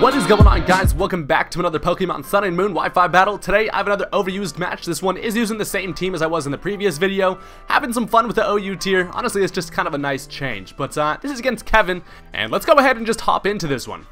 What is going on, guys? Welcome back to another Pokemon Sun and Moon Wi-Fi battle. Today I have another overused match. This one is using the same team as I was in the previous video. Having some fun with the OU tier. Honestly, it's just kind of a nice change. But this is against Kevin, and let's go ahead and just hop into this one.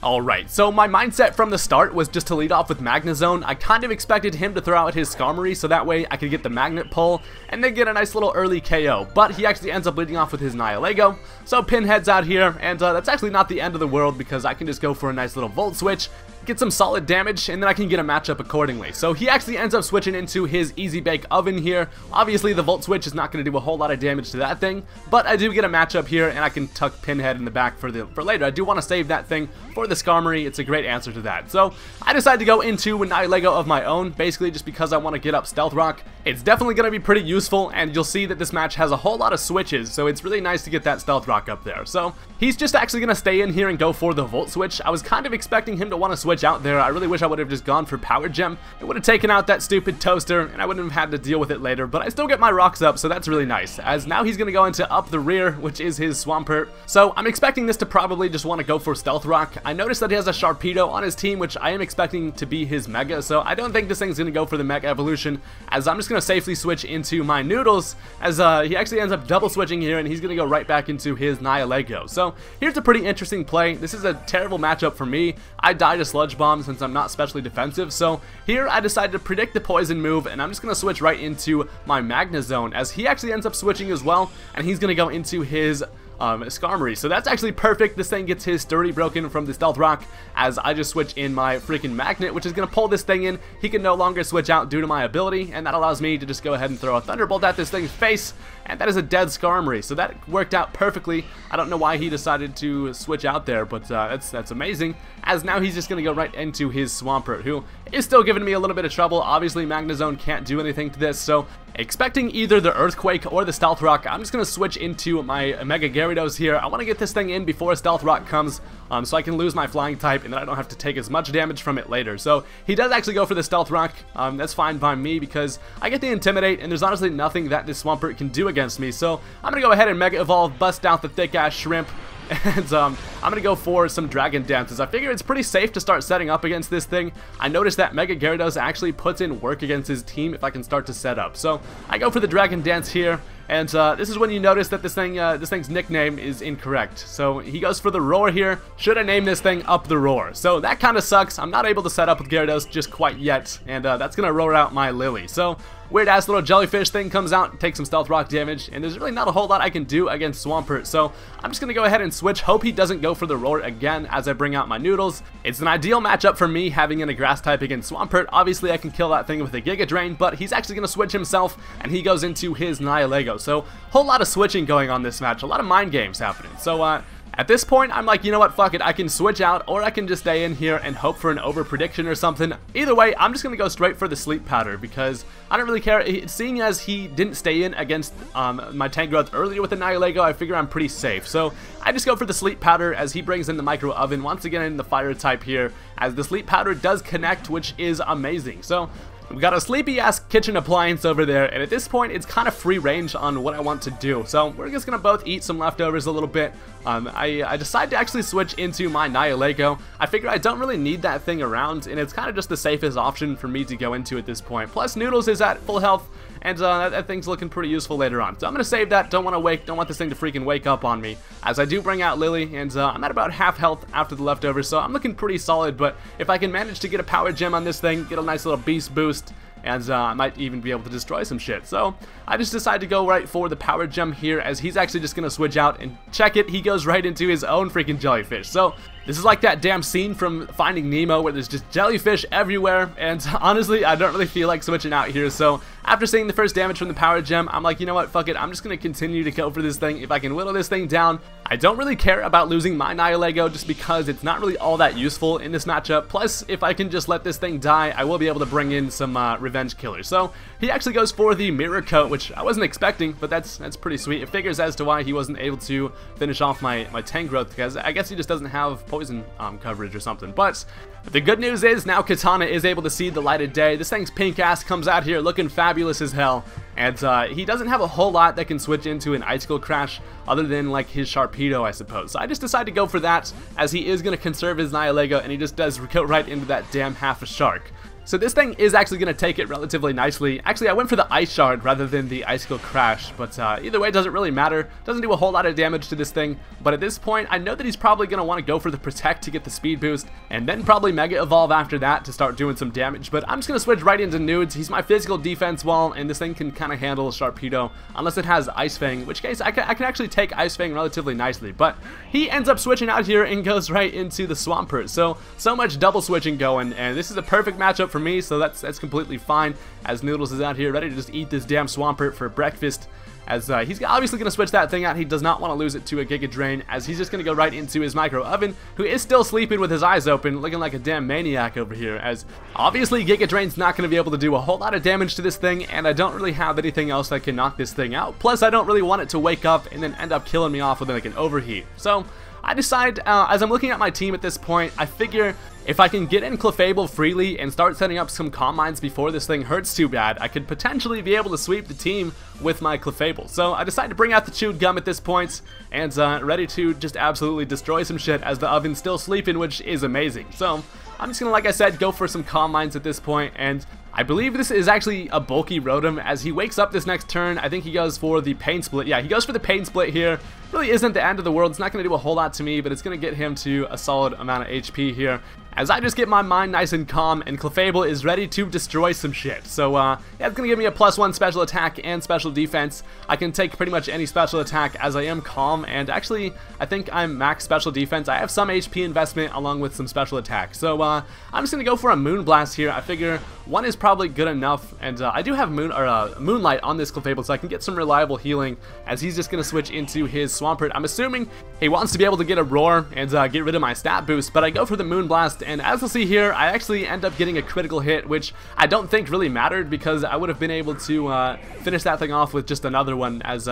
Alright, so my mindset from the start was just to lead off with Magnezone. I kind of expected him to throw out his Skarmory so that way I could get the Magnet Pull and then get a nice little early KO. But he actually ends up leading off with his Nihilego. So Pinhead's out here, and that's actually not the end of the world because I can just go for a nice little Volt Switch, get some solid damage, and then I can get a matchup accordingly. So he actually ends up switching into his Easy Bake Oven here. Obviously the Volt Switch is not going to do a whole lot of damage to that thing, but I do get a matchup here and I can tuck Pinhead in the back for later. I do want to save that thing for the Skarmory. It's a great answer to that. So I decided to go into a Nihilego of my own, basically just because I want to get up Stealth Rock. It's definitely going to be pretty useful, and you'll see that this match has a whole lot of switches, so it's really nice to get that Stealth Rock up there. So he's just actually going to stay in here and go for the Volt Switch. I was kind of expecting him to want to switch out there. I really wish I would have just gone for Power Gem. It would have taken out that stupid Toaster, and I wouldn't have had to deal with it later, but I still get my rocks up, so that's really nice, as now he's going to go into Up the Rear, which is his Swampert. So I'm expecting this to probably just want to go for Stealth Rock. I noticed that he has a Sharpedo on his team, which I am expecting to be his Mega, so I don't think this thing's going to go for the Mega Evolution, as I'm just going to safely switch into my Noodles, as he actually ends up double switching here, and he's going to go right back into his Nihilego. So here's a pretty interesting play. This is a terrible matchup for me. I die to Sludge Bomb since I'm not specially defensive, so here I decided to predict the Poison move, and I'm just going to switch right into my Magnezone, as he actually ends up switching as well, and he's going to go into his Skarmory. So that's actually perfect. This thing gets his Sturdy broken from the Stealth Rock, as I just switch in my freaking Magnet, which is going to pull this thing in. He can no longer switch out due to my ability, and that allows me to just go ahead and throw a Thunderbolt at this thing's face, and that is a dead Skarmory. So that worked out perfectly. I don't know why he decided to switch out there, but that's amazing, as now he's just going to go right into his Swampert, who is still giving me a little bit of trouble. Obviously Magnezone can't do anything to this, so expecting either the Earthquake or the Stealth Rock, I'm just going to switch into my Mega Gyarados here. I want to get this thing in before Stealth Rock comes, so I can lose my Flying type, and then I don't have to take as much damage from it later. So he does actually go for the Stealth Rock. That's fine by me because I get the Intimidate, and there's honestly nothing that this Swampert can do against me. So I'm going to go ahead and Mega Evolve, bust out the ThiccShrimp, and I'm going to go for some Dragon Dances. I figure it's pretty safe to start setting up against this thing. I noticed that Mega Gyarados actually puts in work against his team if I can start to set up. So I go for the Dragon Dance here, and this is when you notice that this thing's nickname is incorrect. So he goes for the Roar here. Should I name this thing Up the Roar? So that kind of sucks. I'm not able to set up with Gyarados just quite yet, and that's going to roar out my Lily. So weird ass little jellyfish thing comes out, takes some Stealth Rock damage, and there's really not a whole lot I can do against Swampert. So I'm just going to go ahead and switch. Hope he doesn't go for the Roar again as I bring out my Noodles. It's an ideal matchup for me having in a Grass type against Swampert. Obviously I can kill that thing with a Giga Drain, but he's actually going to switch himself, and he goes into his Nihilego. So whole lot of switching going on this match, a lot of mind games happening. So at this point, I'm like, you know what, fuck it, I can switch out, or I can just stay in here and hope for an over prediction or something. Either way, I'm just going to go straight for the Sleep Powder, because I don't really care. Seeing as he didn't stay in against my Tangrowth earlier with the Nihilego, I figure I'm pretty safe. So I just go for the Sleep Powder, as he brings in the Micro Oven, once again in the Fire type here, as the Sleep Powder does connect, which is amazing. So we've got a sleepy-ass kitchen appliance over there, and at this point, it's kind of free range on what I want to do. So we're just going to both eat some leftovers a little bit. I decided to actually switch into my Nihilego. I figure I don't really need that thing around, and it's kind of just the safest option for me to go into at this point. Plus, Noodles is at full health, and that thing's looking pretty useful later on. So I'm going to save that. Don't want this thing to freaking wake up on me, as I do bring out Lily, and I'm at about half health after the leftovers, so I'm looking pretty solid. But if I can manage to get a Power Gem on this thing, get a nice little Beast Boost, and I might even be able to destroy some shit. So I just decided to go right for the Power Gem here, as he's actually just going to switch out, and check it, he goes right into his own freaking jellyfish. So this is like that damn scene from Finding Nemo where there's just jellyfish everywhere, and honestly, I don't really feel like switching out here. So after seeing the first damage from the Power Gem, I'm like, you know what, fuck it, I'm just going to continue to go for this thing. If I can whittle this thing down, I don't really care about losing my Nihilego just because it's not really all that useful in this matchup. Plus, if I can just let this thing die, I will be able to bring in some revenge killers. So he actually goes for the Mirror Coat, which I wasn't expecting, but that's pretty sweet. It figures as to why he wasn't able to finish off my Tangrowth, because I guess he just doesn't have poison coverage or something. But the good news is now Katana is able to see the light of day. This thing's pink ass comes out here looking fabulous as hell, And he doesn't have a whole lot that can switch into an Icicle Crash other than like his Sharpedo, I suppose. So I just decided to go for that, as he is going to conserve his Nihilego, and he just does go right into that damn half a shark. So this thing is actually going to take it relatively nicely. Actually, I went for the Ice Shard rather than the Icicle Crash, but either way, it doesn't really matter. Doesn't do a whole lot of damage to this thing, but at this point, I know that he's probably going to want to go for the Protect to get the speed boost, and then probably Mega Evolve after that to start doing some damage, but I'm just going to switch right into Nudes. He's my physical defense wall, and this thing can kind of handle Sharpedo, unless it has Ice Fang, in which case I can actually take Ice Fang relatively nicely, but he ends up switching out here and goes right into the Swampert. So much double switching going, and this is a perfect matchup for me, so that's completely fine, as Noodles is out here ready to just eat this damn Swampert for breakfast, as he's obviously going to switch that thing out. He does not want to lose it to a Giga Drain, as he's just going to go right into his Micro Oven, who is still sleeping with his eyes open, looking like a damn maniac over here, as obviously Giga Drain's not going to be able to do a whole lot of damage to this thing, and I don't really have anything else that can knock this thing out. Plus, I don't really want it to wake up and then end up killing me off with like an Overheat. So I decide, as I'm looking at my team at this point, I figure if I can get in Clefable freely and start setting up some Calm Minds before this thing hurts too bad, I could potentially be able to sweep the team with my Clefable. So I decide to bring out the Chewed Gum at this point, and ready to just absolutely destroy some shit, as the Oven's still sleeping, which is amazing. So I'm just gonna, like I said, go for some Calm Minds at this point, and I believe this is actually a bulky Rotom, as he wakes up this next turn. I think he goes for the Pain Split. Yeah, he goes for the Pain Split here. Really isn't the end of the world. It's not going to do a whole lot to me, but it's going to get him to a solid amount of HP here, as I just get my mind nice and calm, and Clefable is ready to destroy some shit. So, yeah, it's going to give me a +1 special attack and special defense. I can take pretty much any special attack, as I am calm, and actually, I think I'm max special defense. I have some HP investment along with some special attack. So, I'm just going to go for a Moonblast here. I figure one is probably good enough, and I do have Moonlight on this Clefable, so I can get some reliable healing, as he's just going to switch into his Swampert. I'm assuming he wants to be able to get a Roar and get rid of my stat boost, but I go for the Moonblast, and as we'll see here, I actually end up getting a critical hit, which I don't think really mattered, because I would have been able to finish that thing off with just another one, as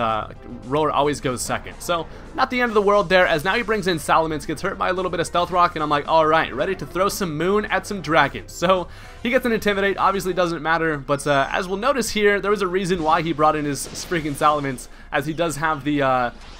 Roar always goes second. So not the end of the world there, as now he brings in Salamence, gets hurt by a little bit of Stealth Rock, and I'm like, alright, ready to throw some Moon at some dragons. So he gets an Intimidate, obviously doesn't matter, but as we'll notice here, there was a reason why he brought in his freaking Salamence, as he does have the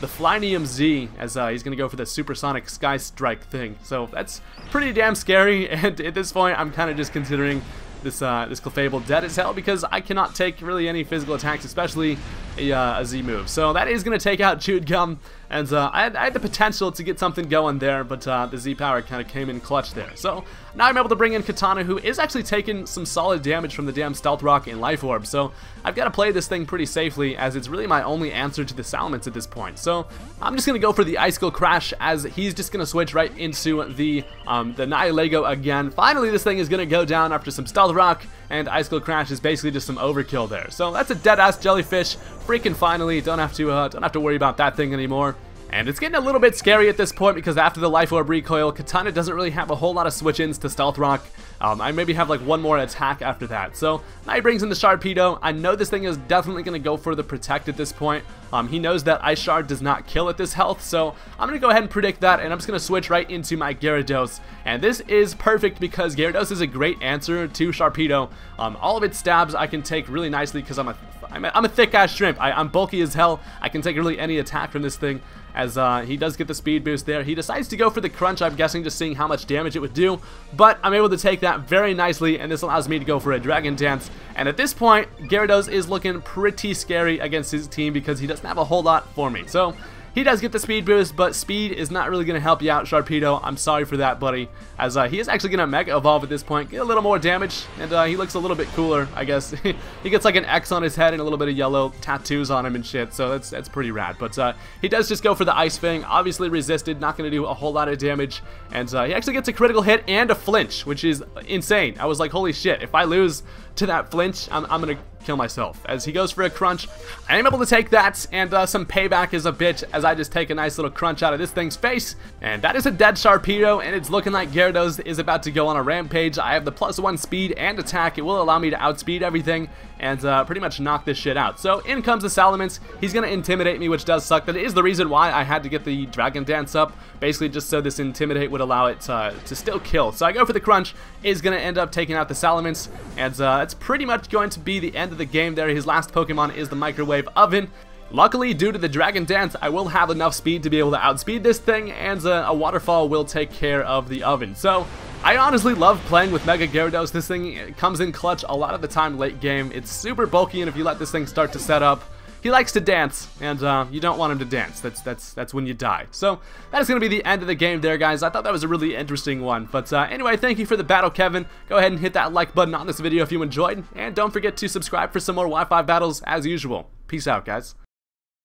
Flynium Z, as he's going to go for the Supersonic Sky Strike thing. So that's pretty damn scary, and at this point, I'm kind of just considering this Clefable dead as hell, because I cannot take really any physical attacks, especially a Z move. So that is going to take out Chewed Gum, and I had the potential to get something going there, but the Z power kind of came in clutch there. So now I'm able to bring in Katana, who is actually taking some solid damage from the damn Stealth Rock and Life Orb. So I've got to play this thing pretty safely, as it's really my only answer to the Salamence at this point. So I'm just going to go for the Icicle Crash, as he's just going to switch right into the Nihilego again. Finally, this thing is going to go down after some Stealth Rock, and Icicle Crash is basically just some overkill there. So that's a dead-ass Jellyfish. Freaking finally, don't have to worry about that thing anymore. And it's getting a little bit scary at this point, because after the Life Orb recoil, Katana doesn't really have a whole lot of switch-ins to Stealth Rock. I maybe have like one more attack after that. So now he brings in the Sharpedo. I know this thing is definitely going to go for the Protect at this point. He knows that Ice Shard does not kill at this health, so I'm going to go ahead and predict that, and I'm just going to switch right into my Gyarados. And this is perfect, because Gyarados is a great answer to Sharpedo. All of its stabs I can take really nicely, because I'm a thick-ass shrimp. I'm bulky as hell. I can take really any attack from this thing, as he does get the speed boost there. He decides to go for the Crunch, I'm guessing, just seeing how much damage it would do, but I'm able to take that very nicely, and this allows me to go for a Dragon Dance. And at this point, Gyarados is looking pretty scary against his team, because he doesn't have a whole lot for me. So he does get the speed boost, but speed is not really going to help you out, Sharpedo. I'm sorry for that, buddy, as he is actually going to Mega Evolve at this point, get a little more damage, and he looks a little bit cooler, I guess. He gets like an X on his head and a little bit of yellow tattoos on him and shit, so that's pretty rad. But he does just go for the Ice Fang, obviously resisted, not going to do a whole lot of damage, and he actually gets a critical hit and a flinch, which is insane. I was like, holy shit, if I lose to that flinch, I'm going to kill myself, as he goes for a Crunch. I am able to take that, and some payback is a bitch, as I just take a nice little crunch out of this thing's face, and that is a dead Sharpedo, and it's looking like Gyarados is about to go on a rampage. I have the +1 speed and attack. It will allow me to outspeed everything, and pretty much knock this shit out. So in comes the Salamence. He's going to Intimidate me, which does suck. That is the reason why I had to get the Dragon Dance up, basically just so this Intimidate would allow it to still kill. So I go for the Crunch, is going to end up taking out the Salamence, and it's pretty much going to be the end of the game there. His last Pokemon is the Microwave Oven. Luckily, due to the Dragon Dance, I will have enough speed to be able to outspeed this thing, and a Waterfall will take care of the Oven. So, I honestly love playing with Mega Gyarados. This thing comes in clutch a lot of the time late game. It's super bulky, and if you let this thing start to set up, he likes to dance, and you don't want him to dance. That's when you die. So, that is going to be the end of the game there, guys. I thought that was a really interesting one. But anyway, thank you for the battle, Kevin. Go ahead and hit that like button on this video if you enjoyed, and don't forget to subscribe for some more Wi-Fi battles as usual. Peace out, guys.